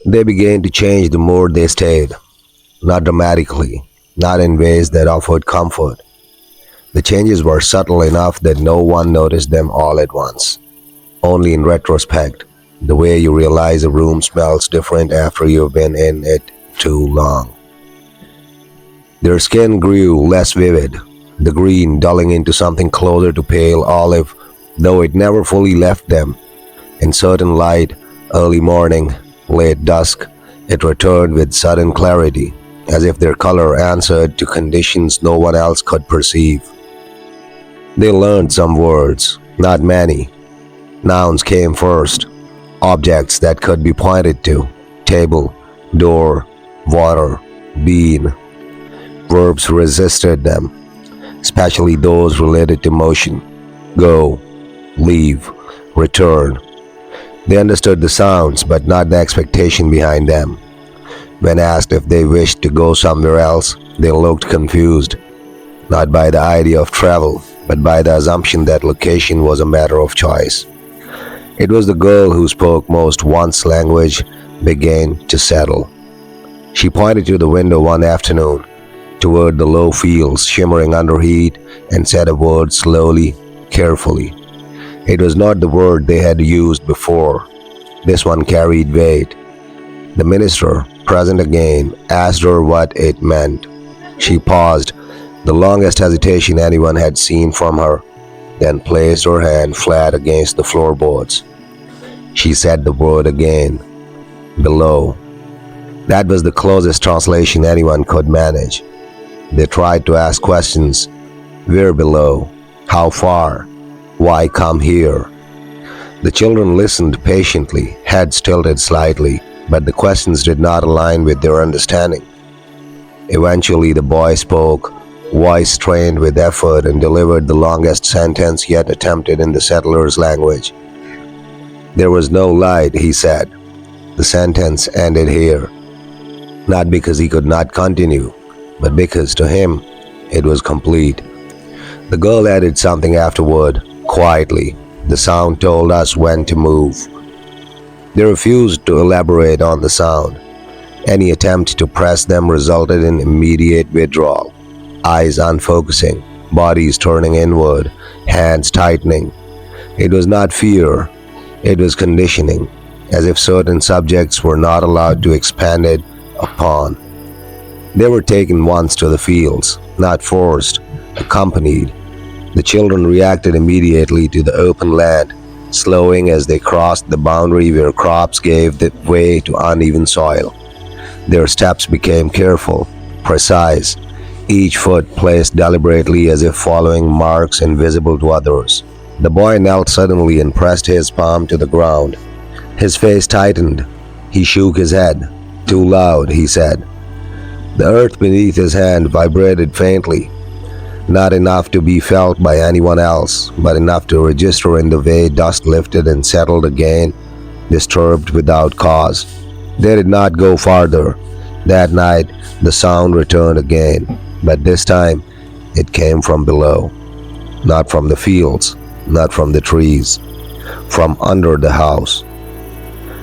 They began to change the more they stayed, not dramatically, not in ways that offered comfort. The changes were subtle enough that no one noticed them all at once. Only in retrospect, the way you realize a room smells different after you've been in it too long. Their skin grew less vivid, the green dulling into something closer to pale olive, though it never fully left them. In certain light, early morning, late dusk, it returned with sudden clarity, as if their color answered to conditions no one else could perceive. They learned some words, not many. Nouns came first, objects that could be pointed to: table, door, water, bean. Verbs resisted them, especially those related to motion: go, leave, return. They understood the sounds, but not the expectation behind them. When asked if they wished to go somewhere else, they looked confused, not by the idea of travel, but by the assumption that location was a matter of choice. It was the girl who spoke most once language began to settle. She pointed to the window one afternoon, toward the low fields shimmering under heat, and said a word slowly, carefully. It was not the word they had used before. This one carried weight. The minister, present again, asked her what it meant. She paused, the longest hesitation anyone had seen from her, then placed her hand flat against the floorboards. She said the word again: below. That was the closest translation anyone could manage. They tried to ask questions. Where below? How far? Why come here? The children listened patiently, heads tilted slightly, but the questions did not align with their understanding. Eventually the boy spoke, voice strained with effort, and delivered the longest sentence yet attempted in the settlers' language. There was no light, he said. The sentence ended here. Not because he could not continue, but because to him it was complete. The girl added something afterward, quietly. The sound told us when to move. They refused to elaborate on the sound. Any attempt to press them resulted in immediate withdrawal. Eyes unfocusing, bodies turning inward, hands tightening. It was not fear, it was conditioning, as if certain subjects were not allowed to expand it upon. They were taken once to the fields, not forced, accompanied. The children reacted immediately to the open land, slowing as they crossed the boundary where crops gave the way to uneven soil. Their steps became careful, precise, each foot placed deliberately as if following marks invisible to others. The boy knelt suddenly and pressed his palm to the ground. His face tightened. He shook his head. Too loud, he said. The earth beneath his hand vibrated faintly. Not enough to be felt by anyone else, but enough to register in the way dust lifted and settled again, disturbed without cause. They did not go farther. That night, the sound returned again, but this time, it came from below. Not from the fields, not from the trees, from under the house.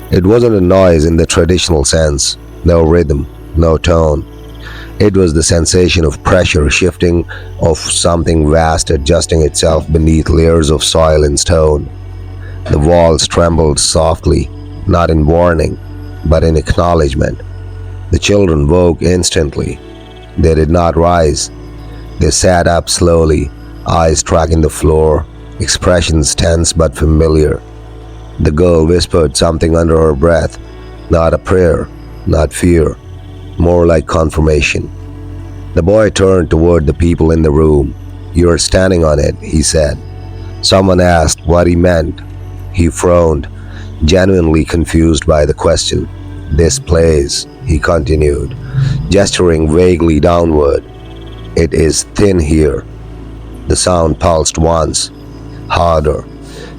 It wasn't a noise in the traditional sense, no rhythm, no tone. It was the sensation of pressure shifting, of something vast adjusting itself beneath layers of soil and stone. The walls trembled softly, not in warning, but in acknowledgement. The children woke instantly. They did not rise. They sat up slowly, eyes tracking the floor, expressions tense but familiar. The girl whispered something under her breath, not a prayer, not fear, more like confirmation. The boy turned toward the people in the room. "You're standing on it," he said. Someone asked what he meant. He frowned, genuinely confused by the question. "This place," he continued, gesturing vaguely downward. "It is thin here." The sound pulsed once, harder.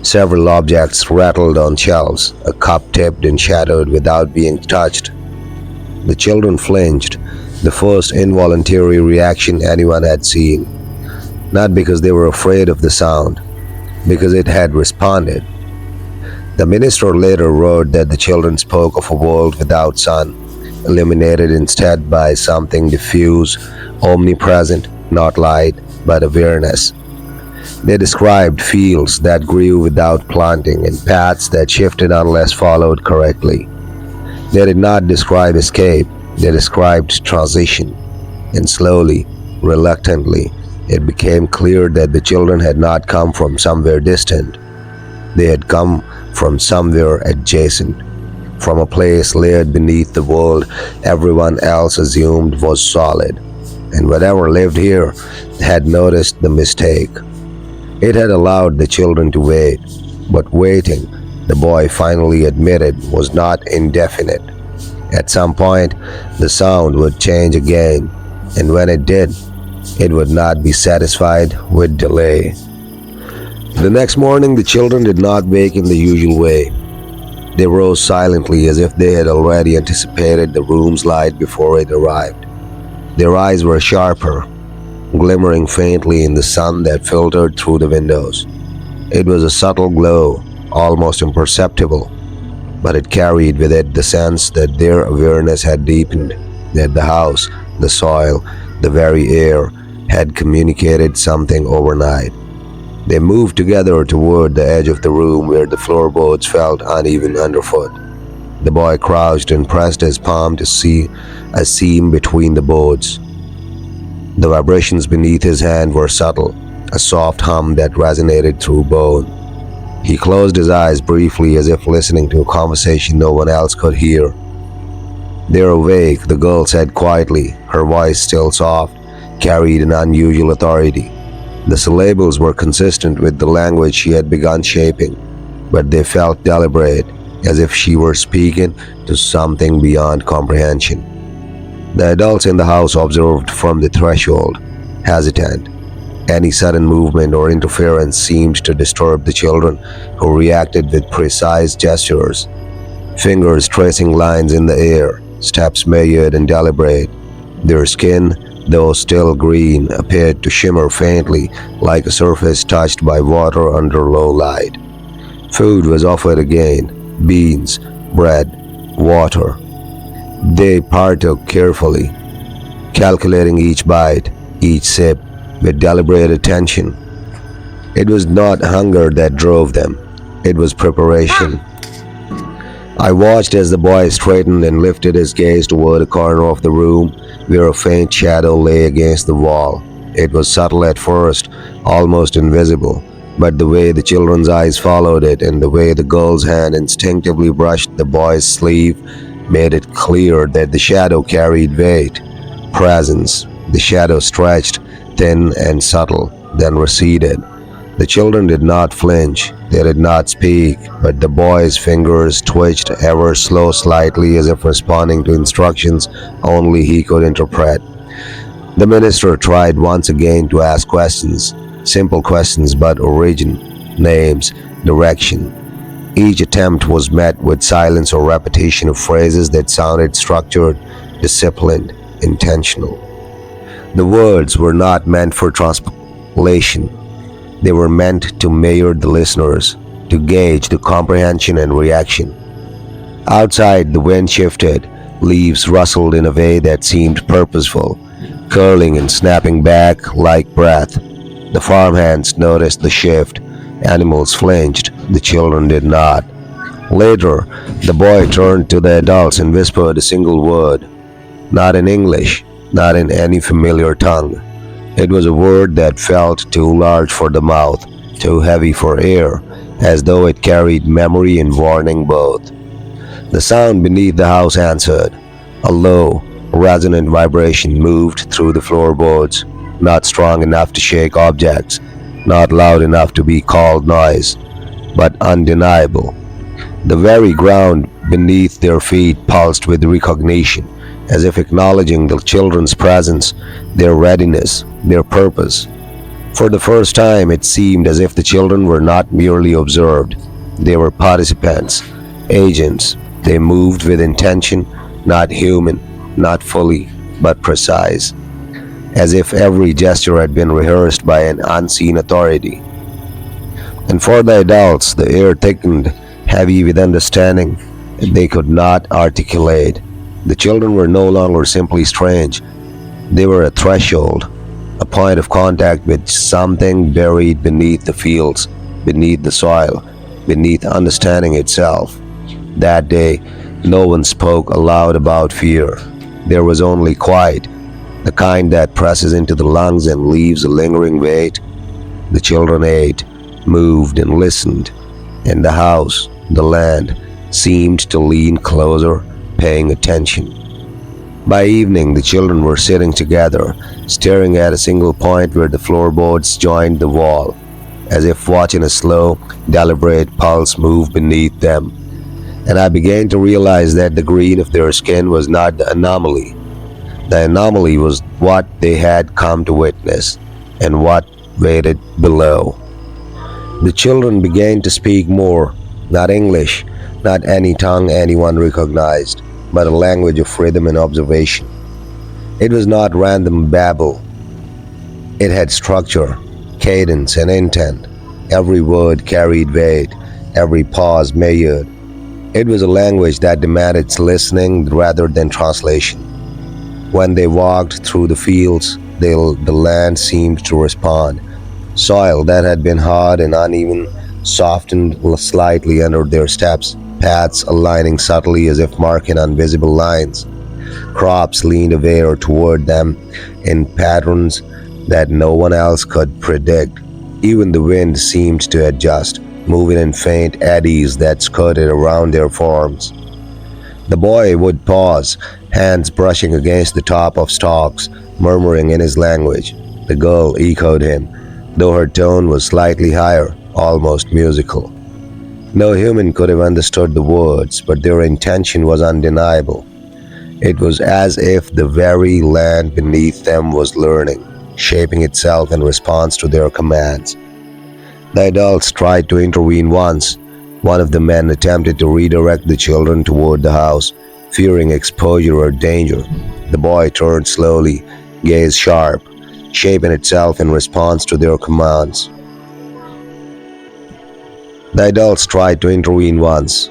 Several objects rattled on shelves, a cup tipped and shattered without being touched. The children flinched, the first involuntary reaction anyone had seen. Not because they were afraid of the sound, because it had responded. The minister later wrote that the children spoke of a world without sun, illuminated instead by something diffuse, omnipresent, not light, but awareness. They described fields that grew without planting and paths that shifted unless followed correctly. They did not describe escape, they described transition. And slowly, reluctantly, it became clear that the children had not come from somewhere distant. They had come from somewhere adjacent, from a place layered beneath the world everyone else assumed was solid. And whatever lived here had noticed the mistake. It had allowed the children to wait, but waiting, the boy finally admitted, was not indefinite. At some point, the sound would change again, and when it did, it would not be satisfied with delay. The next morning, the children did not wake in the usual way. They rose silently as if they had already anticipated the room's light before it arrived. Their eyes were sharper, glimmering faintly in the sun that filtered through the windows. It was a subtle glow, almost imperceptible, but it carried with it the sense that their awareness had deepened, that the house, the soil, the very air had communicated something overnight. They moved together toward the edge of the room where the floorboards felt uneven underfoot. The boy crouched and pressed his palm to see a seam between the boards. The vibrations beneath his hand were subtle, a soft hum that resonated through bone. He closed his eyes briefly as if listening to a conversation no one else could hear. "They're awake," the girl said quietly, her voice still soft, carried an unusual authority. The syllables were consistent with the language she had begun shaping, but they felt deliberate, as if she were speaking to something beyond comprehension. The adults in the house observed from the threshold, hesitant. Any sudden movement or interference seemed to disturb the children, who reacted with precise gestures, fingers tracing lines in the air, steps measured and deliberate. Their skin, though still green, appeared to shimmer faintly like a surface touched by water under low light. Food was offered again: beans, bread, water. They partook carefully, calculating each bite, each sip, with deliberate attention. It was not hunger that drove them, it was preparation. I watched as the boy straightened and lifted his gaze toward a corner of the room where a faint shadow lay against the wall. It was subtle at first, almost invisible, but the way the children's eyes followed it and the way the girl's hand instinctively brushed the boy's sleeve made it clear that the shadow carried weight, presence. The shadow stretched, thin and subtle, then receded. The children did not flinch, they did not speak, but the boy's fingers twitched ever so slightly as if responding to instructions only he could interpret. The minister tried once again to ask questions, simple questions but origin, names, direction. Each attempt was met with silence or repetition of phrases that sounded structured, disciplined, intentional. The words were not meant for translation. They were meant to measure the listeners, to gauge the comprehension and reaction. Outside, the wind shifted, leaves rustled in a way that seemed purposeful, curling and snapping back like breath. The farmhands noticed the shift. Animals flinched, the children did not. Later, the boy turned to the adults and whispered a single word, not in English, not in any familiar tongue. It was a word that felt too large for the mouth, too heavy for air, as though it carried memory and warning both. The sound beneath the house answered. A low, resonant vibration moved through the floorboards, not strong enough to shake objects, not loud enough to be called noise, but undeniable. The very ground beneath their feet pulsed with recognition, as if acknowledging the children's presence, their readiness, their purpose. For the first time, it seemed as if the children were not merely observed. They were participants, agents. They moved with intention, not human, not fully, but precise, as if every gesture had been rehearsed by an unseen authority. And for the adults, the air thickened, heavy with understanding they could not articulate. The children were no longer simply strange, they were a threshold, a point of contact with something buried beneath the fields, beneath the soil, beneath understanding itself. That day, no one spoke aloud about fear. There was only quiet, the kind that presses into the lungs and leaves a lingering weight. The children ate, moved, and listened, and the house, the land, seemed to lean closer, paying attention. By evening, the children were sitting together, staring at a single point where the floorboards joined the wall, as if watching a slow, deliberate pulse move beneath them. And I began to realize that the green of their skin was not the anomaly. The anomaly was what they had come to witness, and what waited below. The children began to speak more, not English, not any tongue anyone recognized, but a language of rhythm and observation. It was not random babble. It had structure, cadence, and intent. Every word carried weight, every pause measured. It was a language that demanded listening rather than translation. When they walked through the fields, the land seemed to respond. Soil that had been hard and uneven softened slightly under their steps, paths aligning subtly as if marking invisible lines. Crops leaned away or toward them in patterns that no one else could predict. Even the wind seemed to adjust, moving in faint eddies that skirted around their forms. The boy would pause, hands brushing against the top of stalks, murmuring in his language. The girl echoed him, though her tone was slightly higher, almost musical. No human could have understood the words, but their intention was undeniable. It was as if the very land beneath them was learning, shaping itself in response to their commands. The adults tried to intervene once. One of the men attempted to redirect the children toward the house, fearing exposure or danger. The boy turned slowly, gaze sharp, shaping itself in response to their commands. The adults tried to intervene once.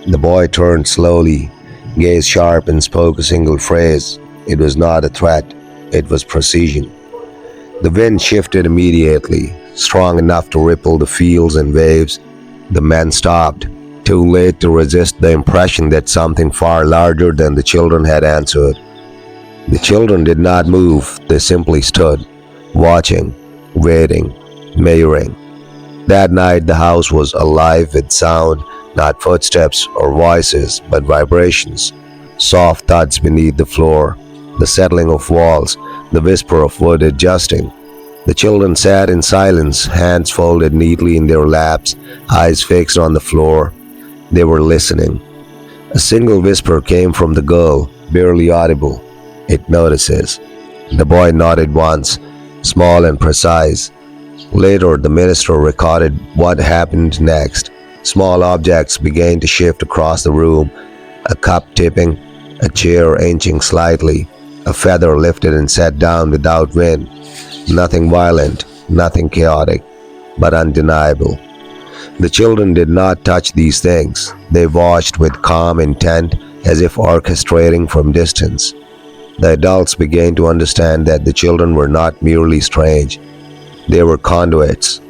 The boy turned slowly, gaze sharp, and spoke a single phrase. It was not a threat, it was precision. The wind shifted immediately, strong enough to ripple the fields and waves. The men stopped, too late to resist the impression that something far larger than the children had answered. The children did not move, they simply stood, watching, waiting, measuring. That night the house was alive with sound, not footsteps or voices, but vibrations. Soft thuds beneath the floor, the settling of walls, the whisper of wood adjusting. The children sat in silence, hands folded neatly in their laps, eyes fixed on the floor. They were listening. A single whisper came from the girl, barely audible. "It notices." The boy nodded once, small and precise. Later, the minister recorded what happened next. Small objects began to shift across the room, a cup tipping, a chair inching slightly, a feather lifted and set down without wind. Nothing violent, nothing chaotic, but undeniable. The children did not touch these things. They watched with calm intent, as if orchestrating from distance. The adults began to understand that the children were not merely strange. They were conduits.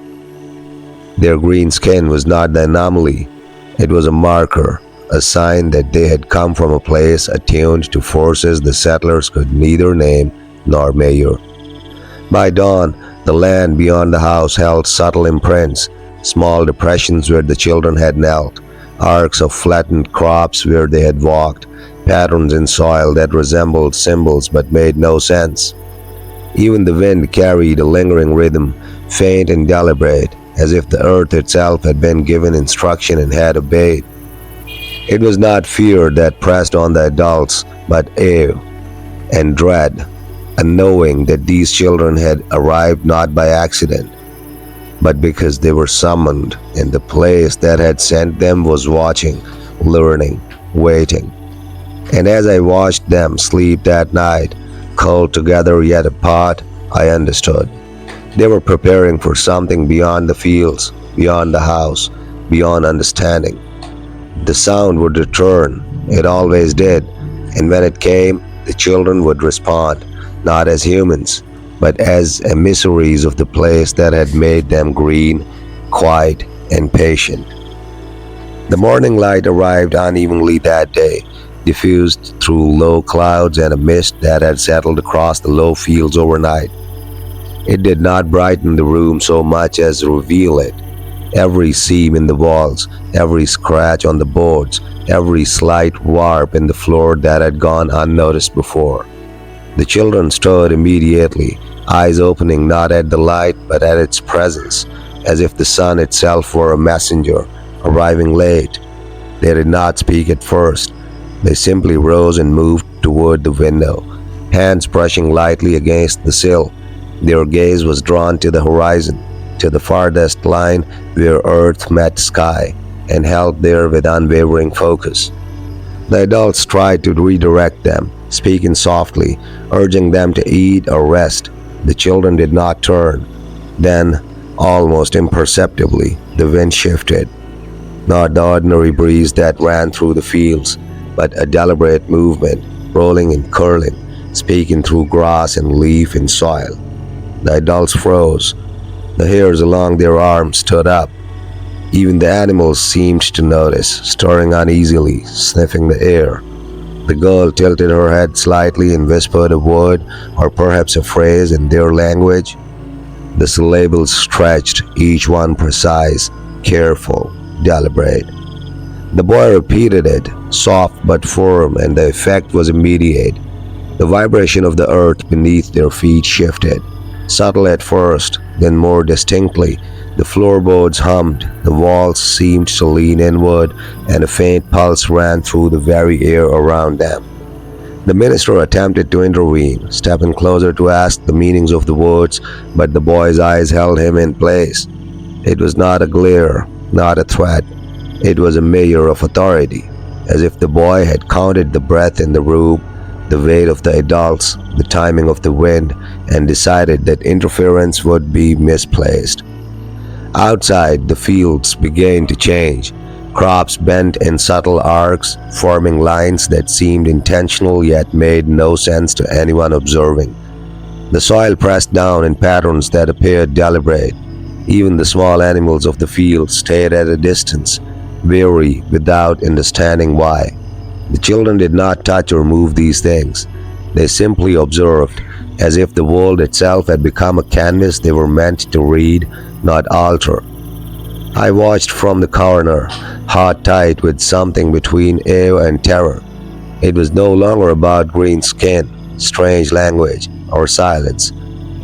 Their green skin was not the anomaly. It was a marker, a sign that they had come from a place attuned to forces the settlers could neither name nor measure. By dawn, the land beyond the house held subtle imprints, small depressions where the children had knelt, arcs of flattened crops where they had walked, patterns in soil that resembled symbols but made no sense. Even the wind carried a lingering rhythm, faint and deliberate, as if the earth itself had been given instruction and had obeyed. It was not fear that pressed on the adults, but awe and dread, a knowing that these children had arrived not by accident, but because they were summoned, and the place that had sent them was watching, learning, waiting. And as I watched them sleep that night, culled together yet apart, I understood. They were preparing for something beyond the fields, beyond the house, beyond understanding. The sound would return. It always did. And when it came, the children would respond, not as humans, but as emissaries of the place that had made them green, quiet, and patient. The morning light arrived unevenly that day, diffused through low clouds and a mist that had settled across the low fields overnight. It did not brighten the room so much as reveal it. Every seam in the walls, every scratch on the boards, every slight warp in the floor that had gone unnoticed before. The children stirred immediately, eyes opening not at the light but at its presence, as if the sun itself were a messenger, arriving late. They did not speak at first. They simply rose and moved toward the window, hands brushing lightly against the sill. Their gaze was drawn to the horizon, to the farthest line where earth met sky, and held there with unwavering focus. The adults tried to redirect them, speaking softly, urging them to eat or rest. The children did not turn. Then, almost imperceptibly, the wind shifted. Not the ordinary breeze that ran through the fields, but a deliberate movement, rolling and curling, speaking through grass and leaf and soil. The adults froze. The hairs along their arms stood up. Even the animals seemed to notice, stirring uneasily, sniffing the air. The girl tilted her head slightly and whispered a word, or perhaps a phrase in their language. The syllables stretched, each one precise, careful, deliberate. The boy repeated it, soft but firm, and the effect was immediate. The vibration of the earth beneath their feet shifted, subtle at first, then more distinctly. The floorboards hummed, the walls seemed to lean inward, and a faint pulse ran through the very air around them. The minister attempted to intervene, stepping closer to ask the meanings of the words, but the boy's eyes held him in place. It was not a glare, not a threat. It was a measure of authority, as if the boy had counted the breath in the room, the weight of the adults, the timing of the wind, and decided that interference would be misplaced. Outside, the fields began to change. Crops bent in subtle arcs, forming lines that seemed intentional yet made no sense to anyone observing. The soil pressed down in patterns that appeared deliberate. Even the small animals of the field stayed at a distance, weary without understanding why. The children did not touch or move these things. They simply observed, as if the world itself had become a canvas they were meant to read, not alter. I watched from the corner, heart tight with something between awe and terror. It was no longer about green skin, strange language, or silence.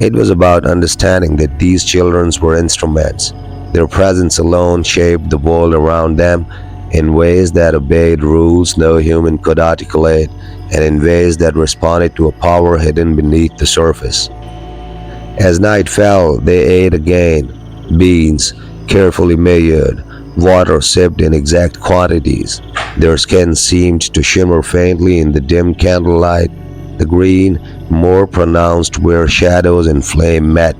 It was about understanding that these children were instruments. Their presence alone shaped the world around them in ways that obeyed rules no human could articulate, and in ways that responded to a power hidden beneath the surface. As night fell, they ate again. Beans, carefully measured, water sipped in exact quantities. Their skin seemed to shimmer faintly in the dim candlelight, the green more pronounced where shadows and flame met.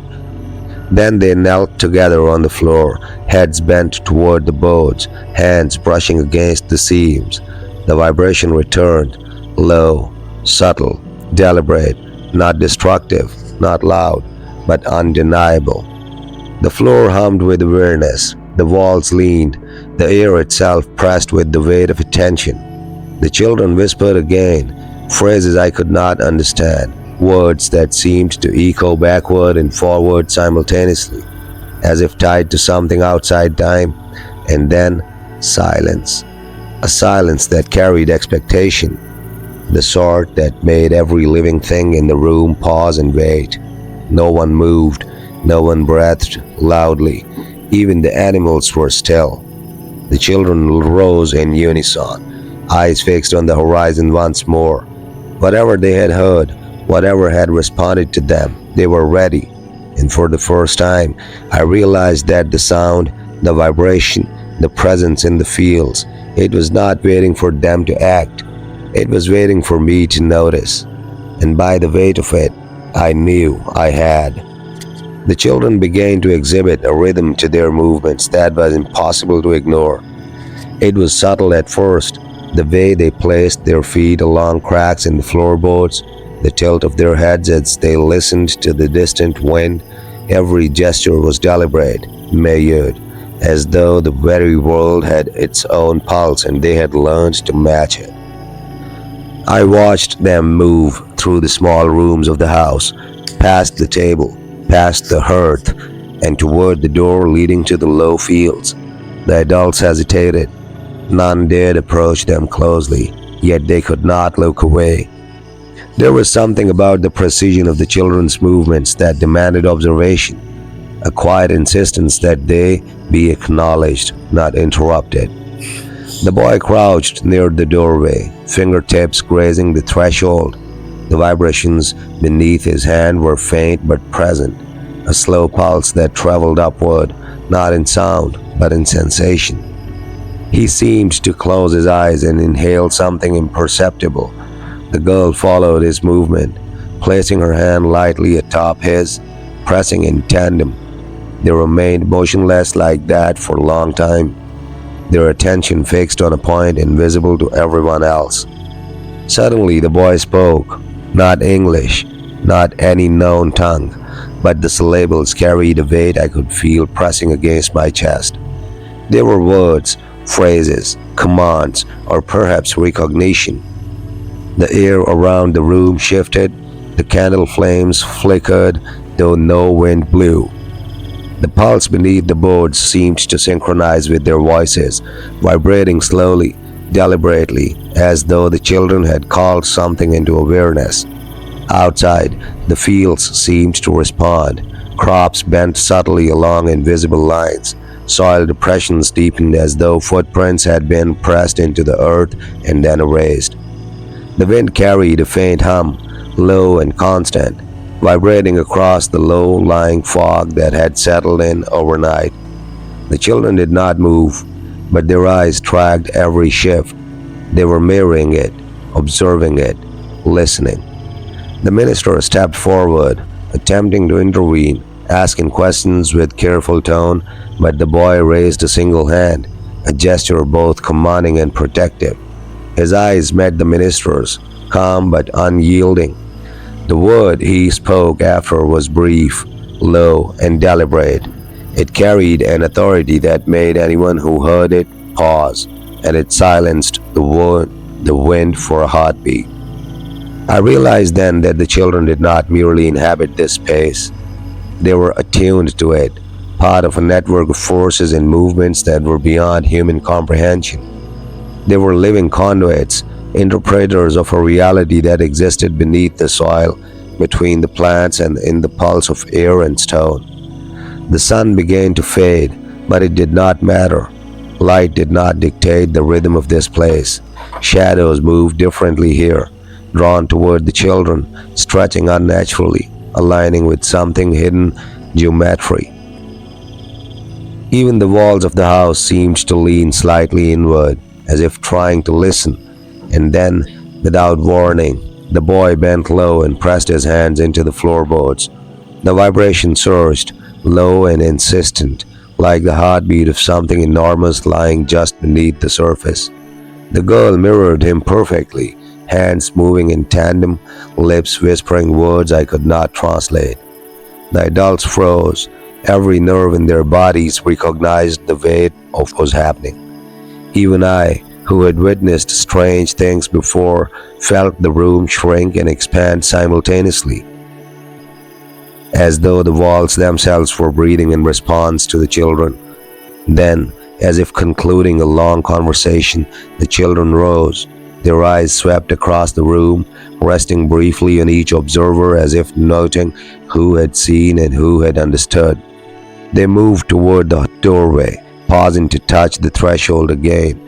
Then they knelt together on the floor, heads bent toward the boards, hands brushing against the seams. The vibration returned, low, subtle, deliberate, not destructive, not loud, but undeniable. The floor hummed with awareness, the walls leaned, the air itself pressed with the weight of attention. The children whispered again, phrases I could not understand, words that seemed to echo backward and forward simultaneously, as if tied to something outside time. And then silence, a silence that carried expectation, the sort that made every living thing in the room pause and wait. No one moved, no one breathed loudly. Even the animals were still. The children rose in unison, eyes fixed on the horizon once more. Whatever they had heard, whatever had responded to them, they were ready. And for the first time, I realized that the sound, the vibration, the presence in the fields, it was not waiting for them to act. It was waiting for me to notice. And by the weight of it, I knew I had. The children began to exhibit a rhythm to their movements that was impossible to ignore. It was subtle at first, the way they placed their feet along cracks in the floorboards, the tilt of their heads as they listened to the distant wind. Every gesture was deliberate, measured, as though the very world had its own pulse and they had learned to match it. I watched them move through the small rooms of the house, past the table, past the hearth, and toward the door leading to the low fields. The adults hesitated. None dared approach them closely, yet they could not look away. There was something about the precision of the children's movements that demanded observation, a quiet insistence that they be acknowledged, not interrupted. The boy crouched near the doorway, fingertips grazing the threshold. The vibrations beneath his hand were faint but present, a slow pulse that traveled upward, not in sound, but in sensation. He seemed to close his eyes and inhale something imperceptible. The girl followed his movement, placing her hand lightly atop his, pressing in tandem. They remained motionless like that for a long time, their attention fixed on a point invisible to everyone else. Suddenly the boy spoke, not English, not any known tongue, but the syllables carried a weight I could feel pressing against my chest. They were words, phrases, commands, or perhaps recognition. The air around the room shifted, the candle flames flickered, though no wind blew. The pulse beneath the boards seemed to synchronize with their voices, vibrating slowly, deliberately, as though the children had called something into awareness. Outside, the fields seemed to respond. Crops bent subtly along invisible lines. Soil depressions deepened as though footprints had been pressed into the earth and then erased. The wind carried a faint hum, low and constant, vibrating across the low-lying fog that had settled in overnight. The children did not move, but their eyes tracked every shift. They were mirroring it, observing it, listening. The minister stepped forward, attempting to intervene, asking questions with careful tone, but the boy raised a single hand, a gesture both commanding and protective. His eyes met the minister's, calm but unyielding. The word he spoke after was brief, low, and deliberate. It carried an authority that made anyone who heard it pause, and it silenced the wind for a heartbeat. I realized then that the children did not merely inhabit this space. They were attuned to it, part of a network of forces and movements that were beyond human comprehension. They were living conduits, interpreters of a reality that existed beneath the soil, between the plants and in the pulse of air and stone. The sun began to fade, but it did not matter. Light did not dictate the rhythm of this place. Shadows moved differently here, drawn toward the children, stretching unnaturally, aligning with something hidden geometry. Even the walls of the house seemed to lean slightly inward, as if trying to listen, and then, without warning, the boy bent low and pressed his hands into the floorboards. The vibration surged, low and insistent, like the heartbeat of something enormous lying just beneath the surface. The girl mirrored him perfectly, hands moving in tandem, lips whispering words I could not translate. The adults froze. Every nerve in their bodies recognized the weight of what was happening. Even I, who had witnessed strange things before, felt the room shrink and expand simultaneously, as though the walls themselves were breathing in response to the children. Then, as if concluding a long conversation, the children rose. Their eyes swept across the room, resting briefly on each observer as if noting who had seen and who had understood. They moved toward the doorway, pausing to touch the threshold again.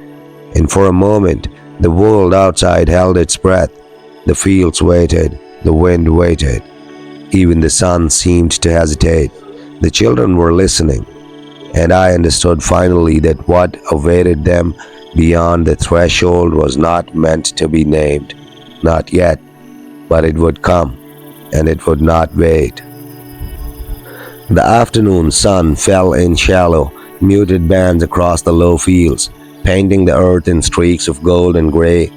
And for a moment, the world outside held its breath. The fields waited, the wind waited. Even the sun seemed to hesitate. The children were listening, and I understood finally that what awaited them beyond the threshold was not meant to be named. Not yet, but it would come, and it would not wait. The afternoon sun fell in shallow, muted bands across the low fields. painting the earth in streaks of gold and gray.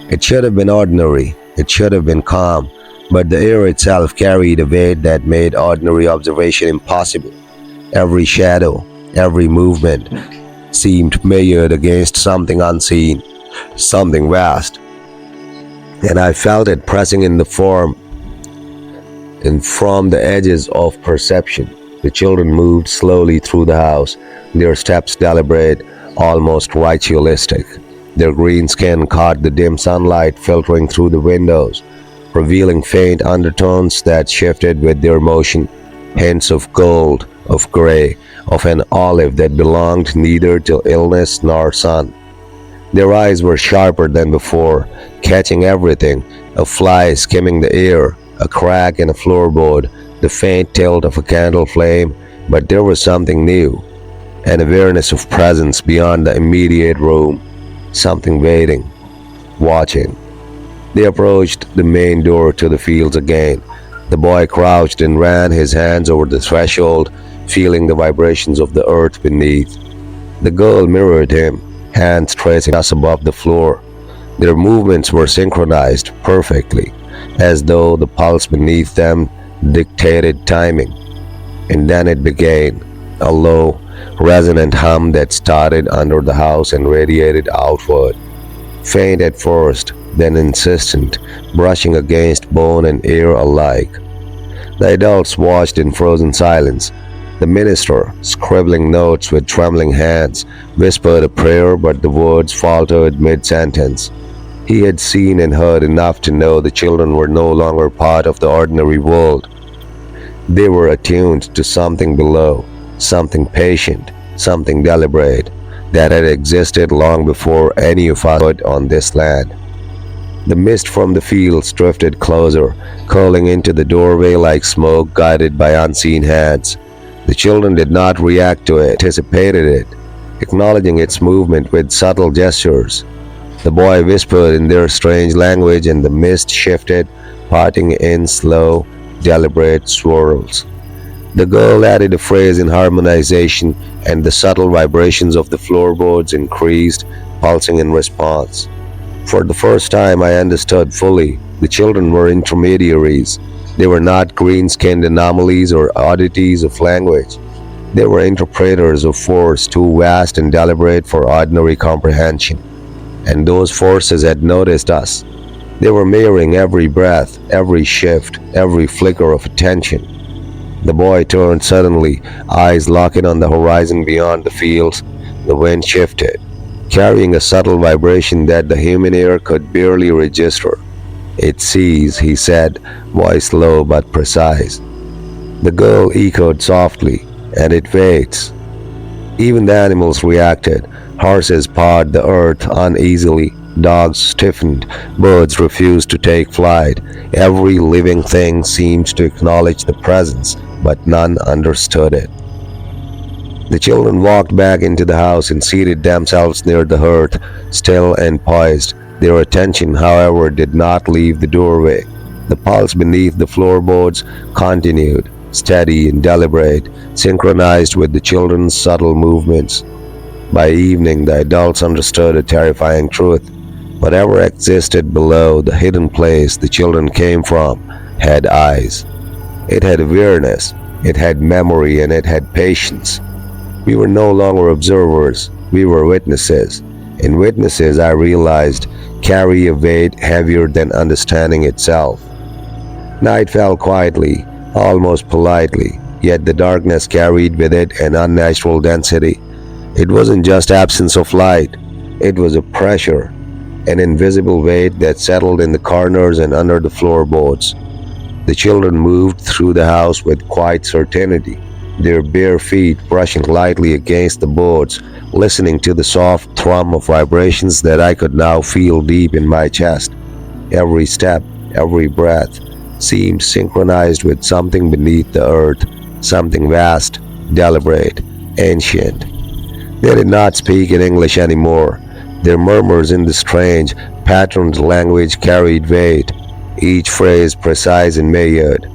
It should have been ordinary, it should have been calm, but the air itself carried a weight that made ordinary observation impossible. Every shadow, every movement seemed measured against something unseen, something vast, and I felt it pressing in the form and from the edges of perception. The children moved slowly through the house, their steps deliberate, almost ritualistic. Their green skin caught the dim sunlight filtering through the windows, revealing faint undertones that shifted with their motion, hints of gold, of gray, of an olive that belonged neither to illness nor sun. Their eyes were sharper than before, catching everything, a fly skimming the air, a crack in a floorboard, the faint tilt of a candle flame, but there was something new, an awareness of presence beyond the immediate room, something waiting, watching. They approached the main door to the fields again. The boy crouched and ran his hands over the threshold, feeling the vibrations of the earth beneath. The girl mirrored him, hands tracing us above the floor. Their movements were synchronized perfectly, as though the pulse beneath them dictated timing. And then it began, a low, resonant hum that started under the house and radiated outward. Faint at first, then insistent, brushing against bone and air alike. The adults watched in frozen silence. The minister, scribbling notes with trembling hands, whispered a prayer, but the words faltered mid-sentence. He had seen and heard enough to know the children were no longer part of the ordinary world. They were attuned to something below, something patient, something deliberate, that had existed long before any of us stood on this land. The mist from the fields drifted closer, curling into the doorway like smoke guided by unseen hands. The children did not react to it, anticipated it, acknowledging its movement with subtle gestures. The boy whispered in their strange language and the mist shifted, parting in slow, deliberate swirls. The girl added a phrase in harmonization, and the subtle vibrations of the floorboards increased, pulsing in response. For the first time I understood fully. The children were intermediaries. They were not green-skinned anomalies or oddities of language. They were interpreters of force too vast and deliberate for ordinary comprehension. And those forces had noticed us. They were mirroring every breath, every shift, every flicker of attention. The boy turned suddenly, eyes locking on the horizon beyond the fields. The wind shifted, carrying a subtle vibration that the human ear could barely register. "It sees," he said, voice low but precise. The girl echoed softly, "And it waits." Even the animals reacted. Horses pawed the earth uneasily, dogs stiffened, birds refused to take flight. Every living thing seemed to acknowledge the presence, but none understood it. The children walked back into the house and seated themselves near the hearth, still and poised. Their attention, however, did not leave the doorway. The pulse beneath the floorboards continued, steady and deliberate, synchronized with the children's subtle movements. By evening, the adults understood a terrifying truth. Whatever existed below, the hidden place the children came from, had eyes. It had awareness, it had memory, and it had patience. We were no longer observers, we were witnesses. And witnesses, I realized, carry a weight heavier than understanding itself. Night fell quietly, almost politely, yet the darkness carried with it an unnatural density. It wasn't just absence of light, it was a pressure, an invisible weight that settled in the corners and under the floorboards. The children moved through the house with quiet certainty, their bare feet brushing lightly against the boards, listening to the soft thrum of vibrations that I could now feel deep in my chest. Every step, every breath seemed synchronized with something beneath the earth, something vast, deliberate, ancient. They did not speak in English anymore. Their murmurs in the strange, patterned language carried weight, each phrase precise and measured.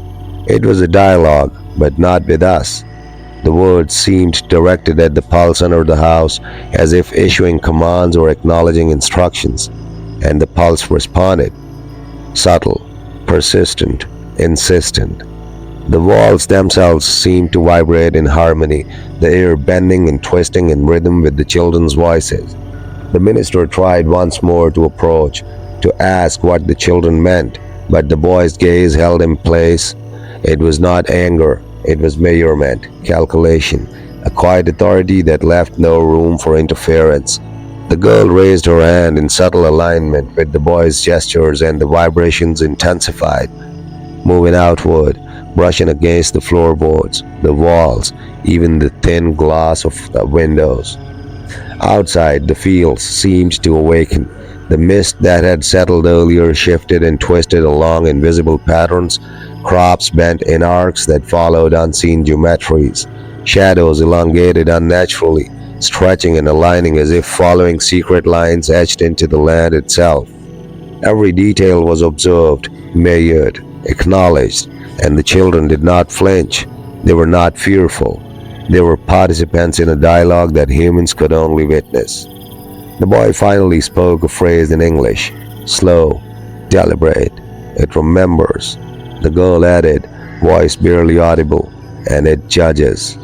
It was a dialogue, but not with us. The words seemed directed at the pulse under the house, as if issuing commands or acknowledging instructions, and the pulse responded, subtle, persistent, insistent. The walls themselves seemed to vibrate in harmony, the air bending and twisting in rhythm with the children's voices. The minister tried once more to approach, to ask what the children meant, but the boy's gaze held him place. It was not anger, it was measurement, calculation, a quiet authority that left no room for interference. The girl raised her hand in subtle alignment with the boy's gestures, and the vibrations intensified, moving outward, brushing against the floorboards, the walls, even the thin glass of the windows. Outside, the fields seemed to awaken. The mist that had settled earlier shifted and twisted along invisible patterns, crops bent in arcs that followed unseen geometries, shadows elongated unnaturally, stretching and aligning as if following secret lines etched into the land itself. Every detail was observed, measured, acknowledged, and the children did not flinch. They were not fearful. They were participants in a dialogue that humans could only witness. The boy finally spoke a phrase in English, slow, deliberate. It remembers. The girl added, voice barely audible, and it judges.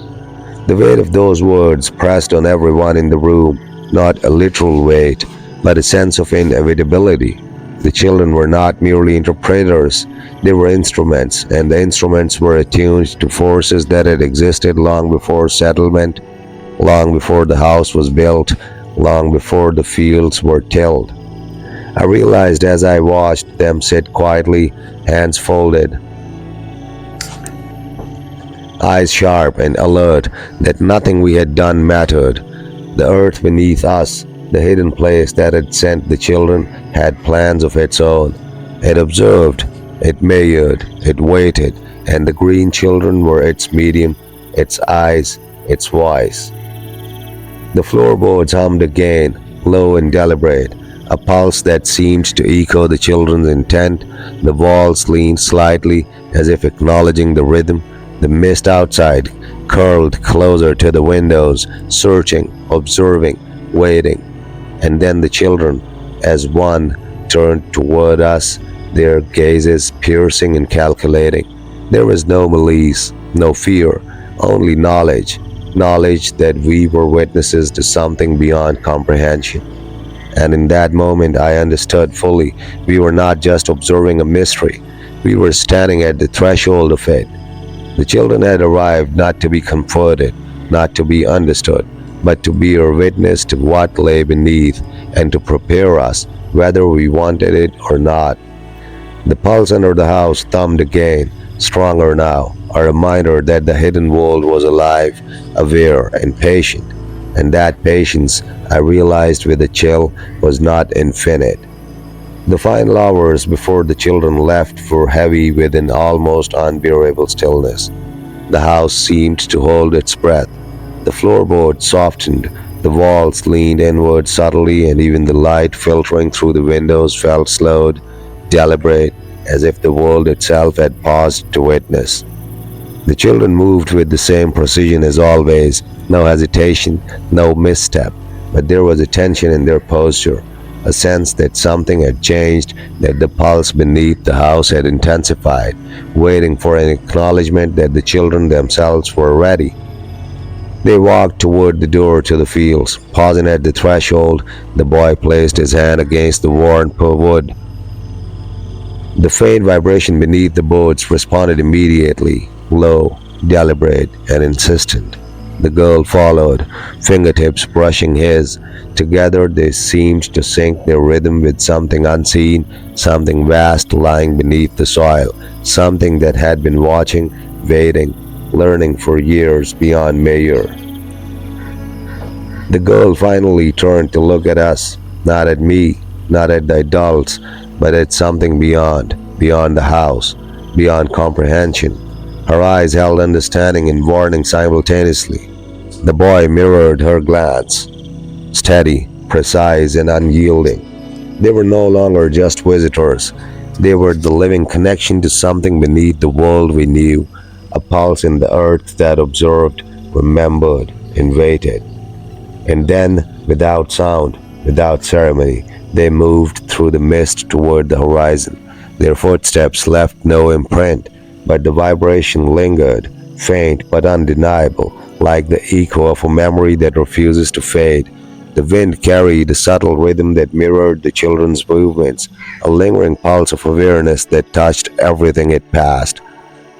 The weight of those words pressed on everyone in the room, not a literal weight, but a sense of inevitability. The children were not merely interpreters, they were instruments, and the instruments were attuned to forces that had existed long before settlement, long before the house was built, long before the fields were tilled. I realized as I watched them sit quietly, hands folded, eyes sharp and alert, that nothing we had done mattered. The earth beneath us, the hidden place that had sent the children, had plans of its own. It observed, it measured, it waited, and the green children were its medium, its eyes, its voice. The floorboards hummed again, low and deliberate, a pulse that seemed to echo the children's intent. The walls leaned slightly, as if acknowledging the rhythm. The mist outside curled closer to the windows, searching, observing, waiting. And then the children, as one, turned toward us, their gazes piercing and calculating. There was no malice, no fear, only knowledge, knowledge that we were witnesses to something beyond comprehension. And in that moment I understood fully, we were not just observing a mystery, we were standing at the threshold of it. The children had arrived not to be comforted, not to be understood, but to bear witness to what lay beneath and to prepare us, whether we wanted it or not. The pulse under the house thumped again, stronger now, a reminder that the hidden world was alive, aware, and patient. And that patience, I realized with a chill, was not infinite. The final hours before the children left were heavy with an almost unbearable stillness. The house seemed to hold its breath. The floorboards softened, the walls leaned inward subtly, and even the light filtering through the windows felt slowed, deliberate, as if the world itself had paused to witness. The children moved with the same precision as always, no hesitation, no misstep, but there was a tension in their posture, a sense that something had changed, that the pulse beneath the house had intensified, waiting for an acknowledgement that the children themselves were ready. They walked toward the door to the fields. Pausing at the threshold, the boy placed his hand against the worn wood. The faint vibration beneath the boards responded immediately, low, deliberate, and insistent. The girl followed, fingertips brushing his. Together they seemed to sync their rhythm with something unseen, something vast lying beneath the soil, something that had been watching, waiting, learning for years beyond measure. The girl finally turned to look at us, not at me, not at the adults, but at something beyond the house, beyond comprehension. Her eyes held understanding and warning simultaneously. The boy mirrored her glance, steady, precise, and unyielding. They were no longer just visitors. They were the living connection to something beneath the world we knew, a pulse in the earth that observed, remembered, and waited. And then, without sound, without ceremony, they moved through the mist toward the horizon. Their footsteps left no imprint, but the vibration lingered, faint but undeniable, like the echo of a memory that refuses to fade. The wind carried a subtle rhythm that mirrored the children's movements, a lingering pulse of awareness that touched everything it passed.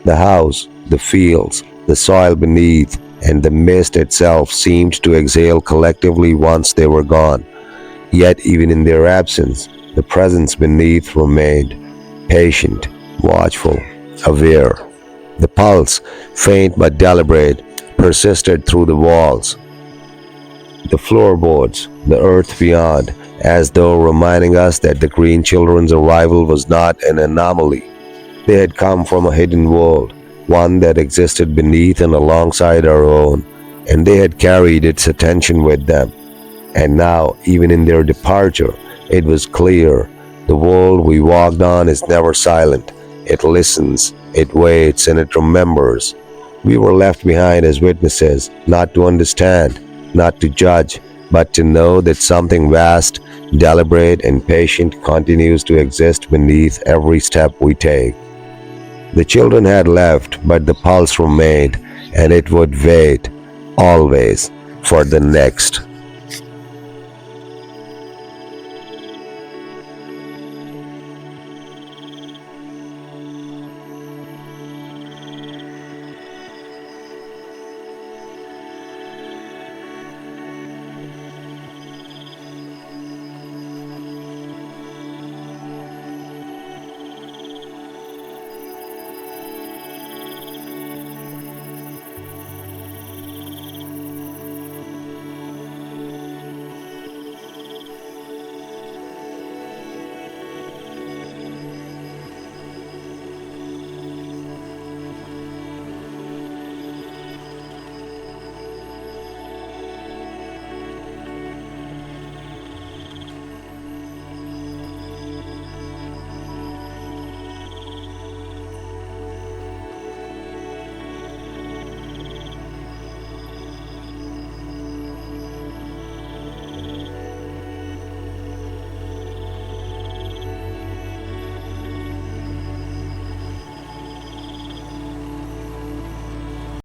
The house, the fields, the soil beneath, and the mist itself seemed to exhale collectively once they were gone. Yet, even in their absence, the presence beneath remained, patient, watchful, aware. The pulse, faint but deliberate, persisted through the walls, the floorboards, the earth beyond, as though reminding us that the green children's arrival was not an anomaly. They had come from a hidden world, one that existed beneath and alongside our own, and they had carried its attention with them. And now, even in their departure, it was clear the world we walked on is never silent. It listens, it waits, and it remembers. We were left behind as witnesses, not to understand, not to judge, but to know that something vast, deliberate, and patient continues to exist beneath every step we take. The children had left, but the pulse remained, and it would wait, always, for the next.